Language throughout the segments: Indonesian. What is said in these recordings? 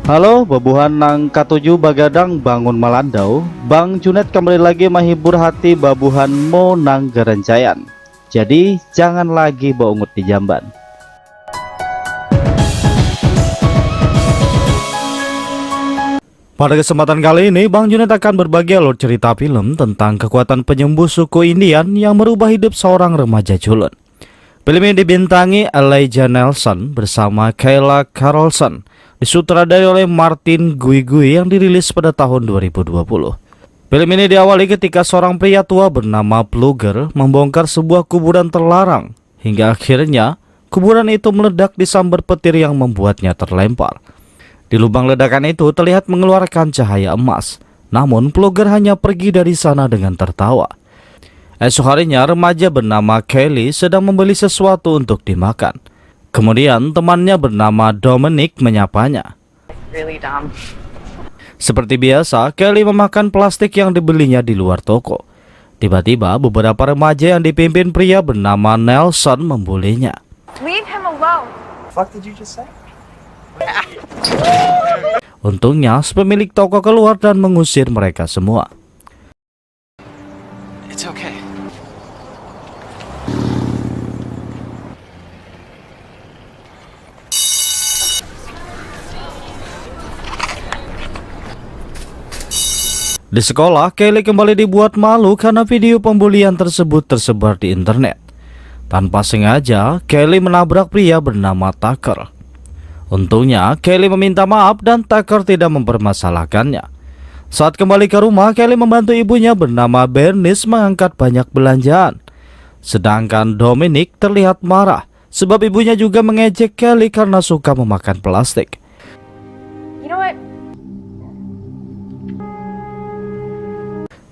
Halo, babuhan nang katuju bagadang bangun malandau. Bang Junet kembali lagi menghibur hati babuhan mo nang gerencayan. Jadi jangan lagi baungut di jamban. Pada kesempatan kali ini, Bang Junet akan berbagi alur cerita film tentang kekuatan penyembuh suku Indian yang merubah hidup seorang remaja culun. Film ini dibintangi Elijah Nelson bersama Kayla Carlson, disutradarai oleh Martin Guigui yang dirilis pada tahun 2020. Film ini diawali ketika seorang pria tua bernama Plugger membongkar sebuah kuburan terlarang, hingga akhirnya kuburan itu meledak disambar petir yang membuatnya terlempar. Di lubang ledakan itu terlihat mengeluarkan cahaya emas, namun Plugger hanya pergi dari sana dengan tertawa. Esok harinya remaja bernama Kelly sedang membeli sesuatu untuk dimakan. Kemudian temannya bernama Dominic menyapanya. Really dumb. Seperti biasa, Kelly memakan plastik yang dibelinya di luar toko. Tiba-tiba beberapa remaja yang dipimpin pria bernama Nelson membulinya. Leave him alone. Fuck did you just say? Untungnya, pemilik toko keluar dan mengusir mereka semua. It's okay. Di sekolah, Kelly kembali dibuat malu karena video pembulian tersebut tersebar di internet. Tanpa sengaja, Kelly menabrak pria bernama Tucker. Untungnya, Kelly meminta maaf dan Tucker tidak mempermasalahkannya. Saat kembali ke rumah, Kelly membantu ibunya bernama Bernice mengangkat banyak belanjaan. Sedangkan Dominic terlihat marah sebab ibunya juga mengejek Kelly karena suka memakan plastik. You know what?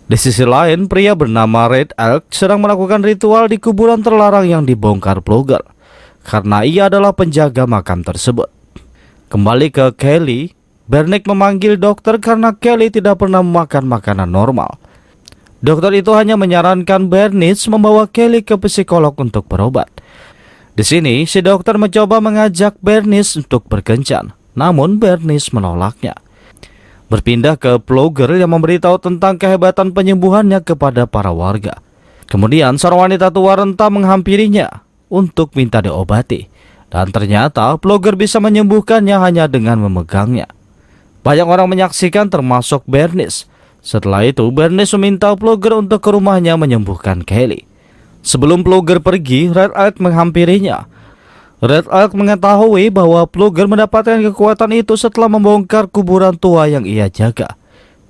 Di sisi lain, pria bernama Red Elk sedang melakukan ritual di kuburan terlarang yang dibongkar Plugger, karena ia adalah penjaga makam tersebut. Kembali ke Kelly, Bernice memanggil dokter karena Kelly tidak pernah memakan makanan normal. Dokter itu hanya menyarankan Bernice membawa Kelly ke psikolog untuk berobat. Di sini, si dokter mencoba mengajak Bernice untuk berkencan, namun Bernice menolaknya. Berpindah ke Plugger yang memberitahu tentang kehebatan penyembuhannya kepada para warga. Kemudian seorang wanita tua renta menghampirinya untuk minta diobati, dan ternyata Plugger bisa menyembuhkannya hanya dengan memegangnya. Banyak orang menyaksikan termasuk Bernice. Setelah itu Bernice meminta Plugger untuk ke rumahnya menyembuhkan Kelly. Sebelum Plugger pergi, Red Elk menghampirinya. Red Elk mengetahui bahwa Plugger mendapatkan kekuatan itu setelah membongkar kuburan tua yang ia jaga.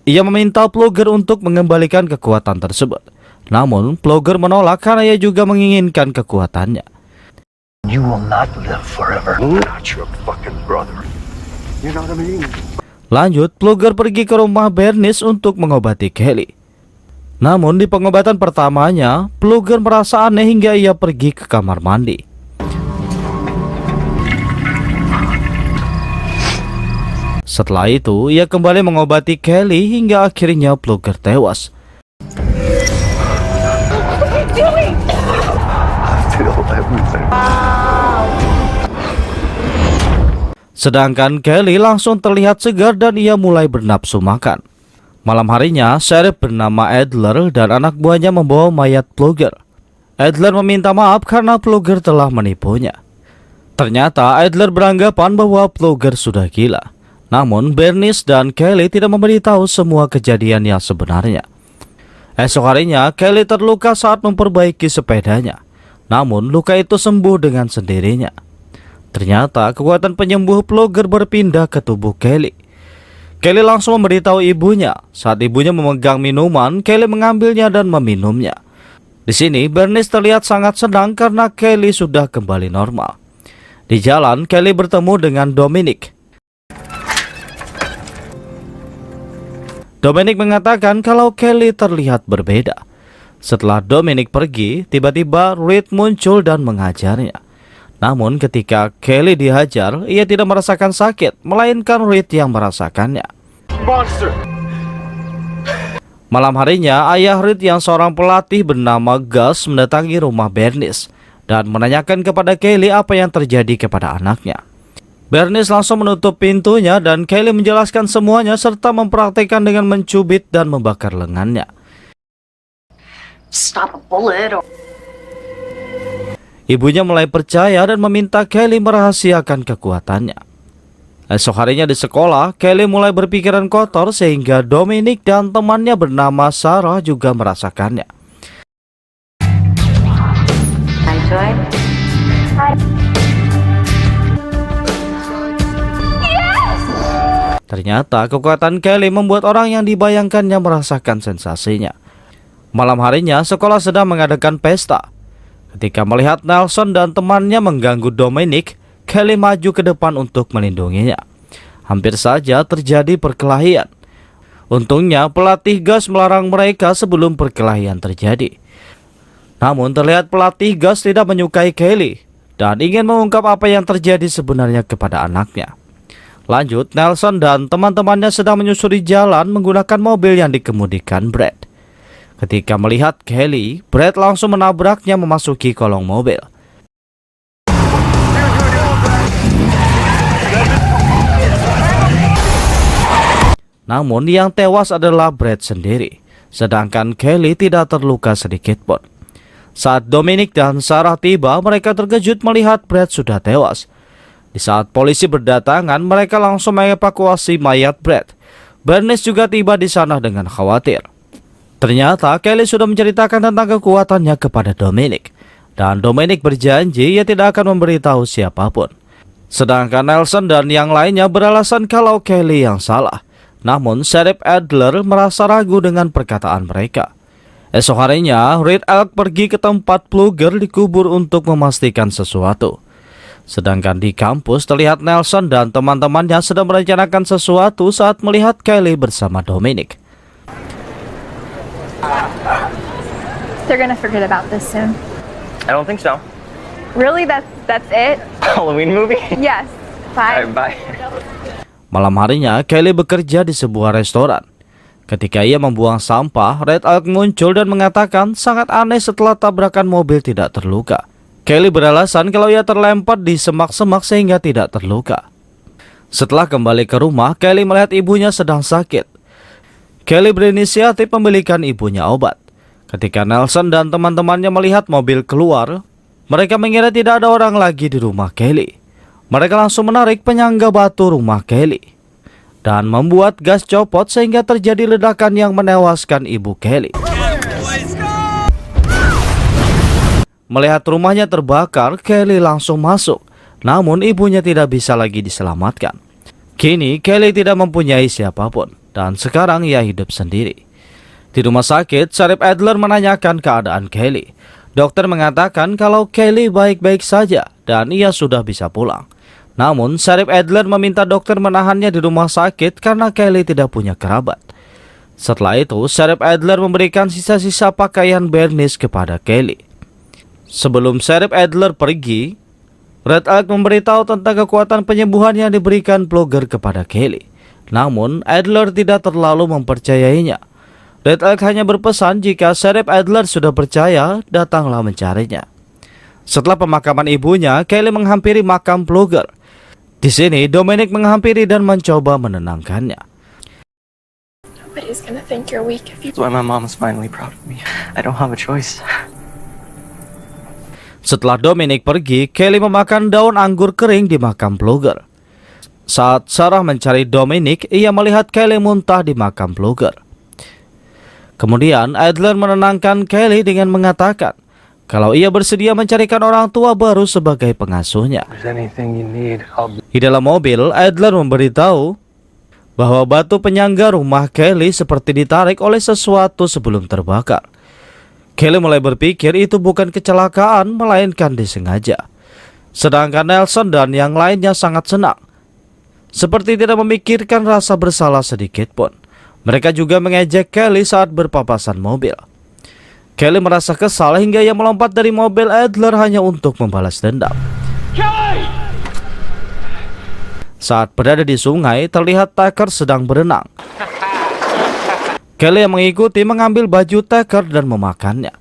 Ia meminta Plugger untuk mengembalikan kekuatan tersebut. Namun Plugger menolak karena ia juga menginginkan kekuatannya. You will not live forever. Not your fucking brother. You know what I mean? Lanjut, Plugger pergi ke rumah Bernice untuk mengobati Kelly. Namun di pengobatan pertamanya, Plugger merasa aneh hingga ia pergi ke kamar mandi. Setelah itu, ia kembali mengobati Kelly hingga akhirnya Plugger tewas. Sedangkan Kelly langsung terlihat segar dan ia mulai bernafsu makan. Malam harinya, Sheriff bernama Adler dan anak buahnya membawa mayat Plugger. Adler meminta maaf karena Plugger telah menipunya. Ternyata Adler beranggapan bahwa Plugger sudah gila. Namun Bernice dan Kelly tidak memberitahu semua kejadian yang sebenarnya. Esok harinya, Kelly terluka saat memperbaiki sepedanya. Namun luka itu sembuh dengan sendirinya. Ternyata kekuatan penyembuh Plugger berpindah ke tubuh Kelly. Kelly langsung memberitahu ibunya. Saat ibunya memegang minuman, Kelly mengambilnya dan meminumnya. Di sini Bernice terlihat sangat senang karena Kelly sudah kembali normal. Di jalan, Kelly bertemu dengan Dominic. Dominic mengatakan kalau Kelly terlihat berbeda. Setelah Dominic pergi, tiba-tiba Reed muncul dan menghajarnya. Namun ketika Kelly dihajar, ia tidak merasakan sakit, melainkan Reed yang merasakannya. Monster! Malam harinya, ayah Reed yang seorang pelatih bernama Gus mendatangi rumah Bernice dan menanyakan kepada Kelly apa yang terjadi kepada anaknya. Bernice langsung menutup pintunya dan Kelly menjelaskan semuanya serta mempraktikkan dengan mencubit dan membakar lengannya. Stop a bullet or... Ibunya mulai percaya dan meminta Kelly merahasiakan kekuatannya. Esok harinya di sekolah, Kelly mulai berpikiran kotor sehingga Dominic dan temannya bernama Sarah juga merasakannya. Ternyata kekuatan Kelly membuat orang yang dibayangkannya merasakan sensasinya. Malam harinya, sekolah sedang mengadakan pesta. Ketika melihat Nelson dan temannya mengganggu Dominic, Kelly maju ke depan untuk melindunginya. Hampir saja terjadi perkelahian. Untungnya pelatih gas melarang mereka sebelum perkelahian terjadi. Namun terlihat pelatih gas tidak menyukai Kelly dan ingin mengungkap apa yang terjadi sebenarnya kepada anaknya. Lanjut, Nelson dan teman-temannya sedang menyusuri jalan menggunakan mobil yang dikemudikan Brad. Ketika melihat Kelly, Brad langsung menabraknya memasuki kolong mobil. Namun yang tewas adalah Brad sendiri, sedangkan Kelly tidak terluka sedikit pun. Saat Dominic dan Sarah tiba, mereka terkejut melihat Brad sudah tewas. Di saat polisi berdatangan, mereka langsung mengevakuasi mayat Brad. Bernice juga tiba di sana dengan khawatir. Ternyata Kelly sudah menceritakan tentang kekuatannya kepada Dominic. Dan Dominic berjanji ia tidak akan memberitahu siapapun. Sedangkan Nelson dan yang lainnya beralasan kalau Kelly yang salah. Namun Sheriff Adler merasa ragu dengan perkataan mereka. Esok harinya, Red Elk pergi ke tempat Plugger dikubur untuk memastikan sesuatu. Sedangkan di kampus terlihat Nelson dan teman-temannya sedang merencanakan sesuatu saat melihat Kelly bersama Dominic. They're gonna forget about this soon. I don't think so. Really? That's it? Halloween movie? Yes. Bye. Alright, bye. Malam harinya, Kelly bekerja di sebuah restoran. Ketika ia membuang sampah, Red Elk muncul dan mengatakan sangat aneh setelah tabrakan mobil tidak terluka. Kelly beralasan kalau ia terlempar di semak-semak sehingga tidak terluka. Setelah kembali ke rumah, Kelly melihat ibunya sedang sakit. Kelly berinisiatif membelikan ibunya obat. Ketika Nelson dan teman-temannya melihat mobil keluar, mereka mengira tidak ada orang lagi di rumah Kelly. Mereka langsung menarik penyangga batu rumah Kelly dan membuat gas copot sehingga terjadi ledakan yang menewaskan ibu Kelly. Melihat rumahnya terbakar, Kelly langsung masuk. Namun ibunya tidak bisa lagi diselamatkan. Kini Kelly tidak mempunyai siapapun dan sekarang ia hidup sendiri. Di rumah sakit, Sheriff Adler menanyakan keadaan Kelly. Dokter mengatakan kalau Kelly baik-baik saja dan ia sudah bisa pulang. Namun, Sheriff Adler meminta dokter menahannya di rumah sakit karena Kelly tidak punya kerabat. Setelah itu, Sheriff Adler memberikan sisa-sisa pakaian Bernice kepada Kelly. Sebelum Sheriff Adler pergi, Red Elk memberitahu tentang kekuatan penyembuhan yang diberikan Plugger kepada Kelly. Namun, Adler tidak terlalu mempercayainya. Red Elk hanya berpesan jika Sheriff Adler sudah percaya, datanglah mencarinya. Setelah pemakaman ibunya, Kelly menghampiri makam Plugger. Di sini, Dominic menghampiri dan mencoba menenangkannya. Nobody's gonna think you're weak if you... That's why my mom's finally proud of me. I don't have a choice. Setelah Dominic pergi, Kelly memakan daun anggur kering di makam Plugger. Saat Sarah mencari Dominic, ia melihat Kelly muntah di makam Plugger. Kemudian Adler menenangkan Kelly dengan mengatakan kalau ia bersedia mencarikan orang tua baru sebagai pengasuhnya. Di dalam mobil, Adler memberitahu bahwa batu penyangga rumah Kelly seperti ditarik oleh sesuatu sebelum terbakar. Kelly mulai berpikir itu bukan kecelakaan, melainkan disengaja. Sedangkan Nelson dan yang lainnya sangat senang, seperti tidak memikirkan rasa bersalah sedikit pun. Mereka juga mengejek Kelly saat berpapasan mobil. Kelly merasa kesal hingga ia melompat dari mobil Adler hanya untuk membalas dendam. Kelly! Saat berada di sungai, terlihat Tucker sedang berenang. Kelly yang mengikuti mengambil baju Tucker dan memakannya.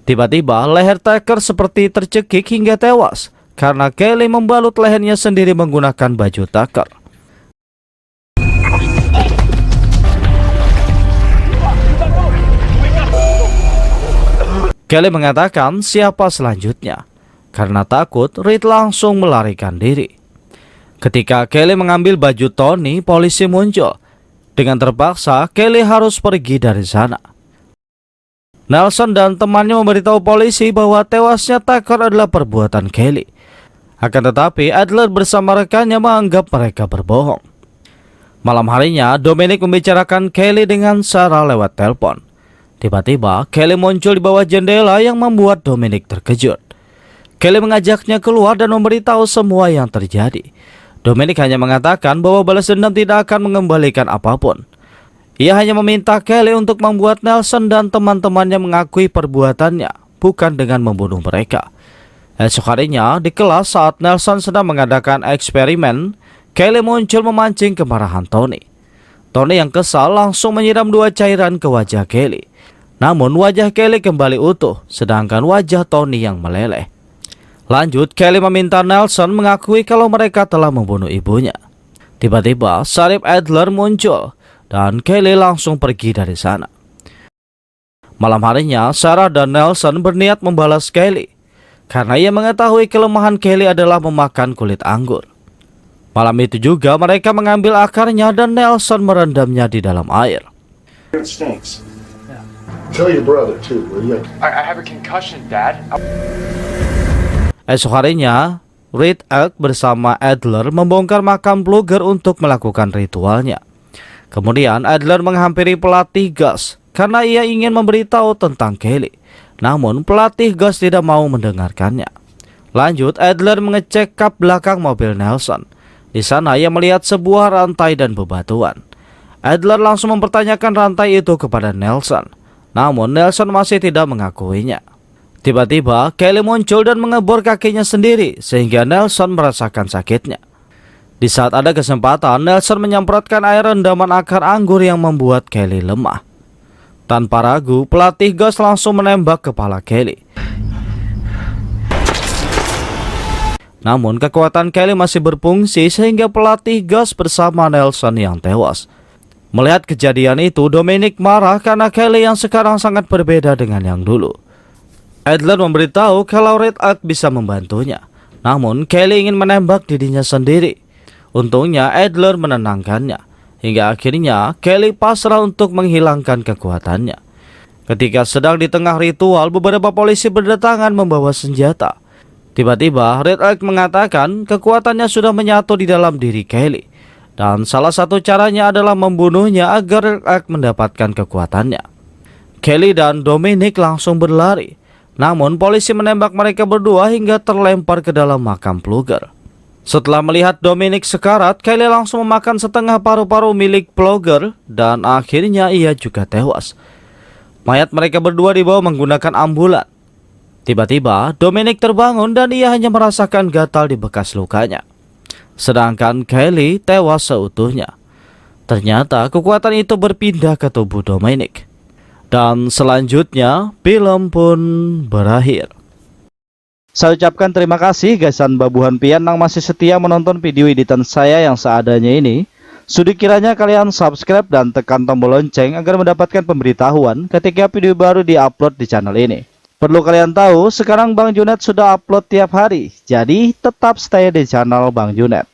Tiba-tiba leher Tucker seperti tercekik hingga tewas karena Kelly membalut lehernya sendiri menggunakan baju Tucker. Kelly mengatakan siapa selanjutnya. Karena takut, Reed langsung melarikan diri. Ketika Kelly mengambil baju Tony, polisi muncul. Dengan terpaksa, Kelly harus pergi dari sana. Nelson dan temannya memberitahu polisi bahwa tewasnya Tucker adalah perbuatan Kelly. Akan tetapi, Adler bersama rekannya menganggap mereka berbohong. Malam harinya, Dominic membicarakan Kelly dengan Sarah lewat telepon. Tiba-tiba, Kelly muncul di bawah jendela yang membuat Dominic terkejut. Kelly mengajaknya keluar dan memberitahu semua yang terjadi. Dominic hanya mengatakan bahwa balas dendam tidak akan mengembalikan apapun. Ia hanya meminta Kelly untuk membuat Nelson dan teman-temannya mengakui perbuatannya, bukan dengan membunuh mereka. Esok harinya, di kelas saat Nelson sedang mengadakan eksperimen, Kelly muncul memancing kemarahan Tony. Tony yang kesal langsung menyiram 2 cairan ke wajah Kelly. Namun wajah Kelly kembali utuh, sedangkan wajah Tony yang meleleh. Lanjut, Kelly meminta Nelson mengakui kalau mereka telah membunuh ibunya. Tiba-tiba, Sheriff Adler muncul, dan Kelly langsung pergi dari sana. Malam harinya, Sarah dan Nelson berniat membalas Kelly, karena ia mengetahui kelemahan Kelly adalah memakan kulit anggur. Malam itu juga mereka mengambil akarnya dan Nelson merendamnya di dalam air. It stinks. Tell your brother too, will you? I have a concussion, Dad. Esok harinya, Reed Elk bersama Adler membongkar makam Plugger untuk melakukan ritualnya. Kemudian Adler menghampiri pelatih Gus karena ia ingin memberitahu tentang Kelly. Namun pelatih Gus tidak mau mendengarkannya. Lanjut, Adler mengecek kap belakang mobil Nelson. Di sana ia melihat sebuah rantai dan bebatuan. Adler langsung mempertanyakan rantai itu kepada Nelson. Namun Nelson masih tidak mengakuinya. Tiba-tiba Kelly muncul dan mengebor kakinya sendiri sehingga Nelson merasakan sakitnya. Di saat ada kesempatan, Nelson menyemprotkan air rendaman akar anggur yang membuat Kelly lemah. Tanpa ragu, pelatih Gus langsung menembak kepala Kelly. Namun kekuatan Kelly masih berfungsi sehingga pelatih Gus bersama Nelson yang tewas. Melihat kejadian itu, Dominic marah karena Kelly yang sekarang sangat berbeda dengan yang dulu. Adler memberitahu kalau Red Elk bisa membantunya. Namun Kelly ingin menembak dirinya sendiri. Untungnya Adler menenangkannya. Hingga akhirnya Kelly pasrah untuk menghilangkan kekuatannya. Ketika sedang di tengah ritual, beberapa polisi berdatangan membawa senjata. Tiba-tiba Red Elk mengatakan kekuatannya sudah menyatu di dalam diri Kelly. Dan salah satu caranya adalah membunuhnya agar Red Elk mendapatkan kekuatannya. Kelly dan Dominic langsung berlari. Namun polisi menembak mereka berdua hingga terlempar ke dalam makam Plugger. Setelah melihat Dominic sekarat, Kelly langsung memakan setengah paru-paru milik Plugger dan akhirnya ia juga tewas. Mayat mereka berdua dibawa menggunakan ambulan. Tiba-tiba Dominic terbangun dan ia hanya merasakan gatal di bekas lukanya. Sedangkan Kelly tewas seutuhnya. Ternyata kekuatan itu berpindah ke tubuh Dominic. Dan selanjutnya film pun berakhir. Saya ucapkan terima kasih Gasan Babuhan Pian yang masih setia menonton video editan saya yang seadanya ini. Sudi kiranya kalian subscribe dan tekan tombol lonceng agar mendapatkan pemberitahuan ketika video baru diupload di channel ini. Perlu kalian tahu, sekarang Bang Junet sudah upload tiap hari, jadi tetap stay di channel Bang Junet.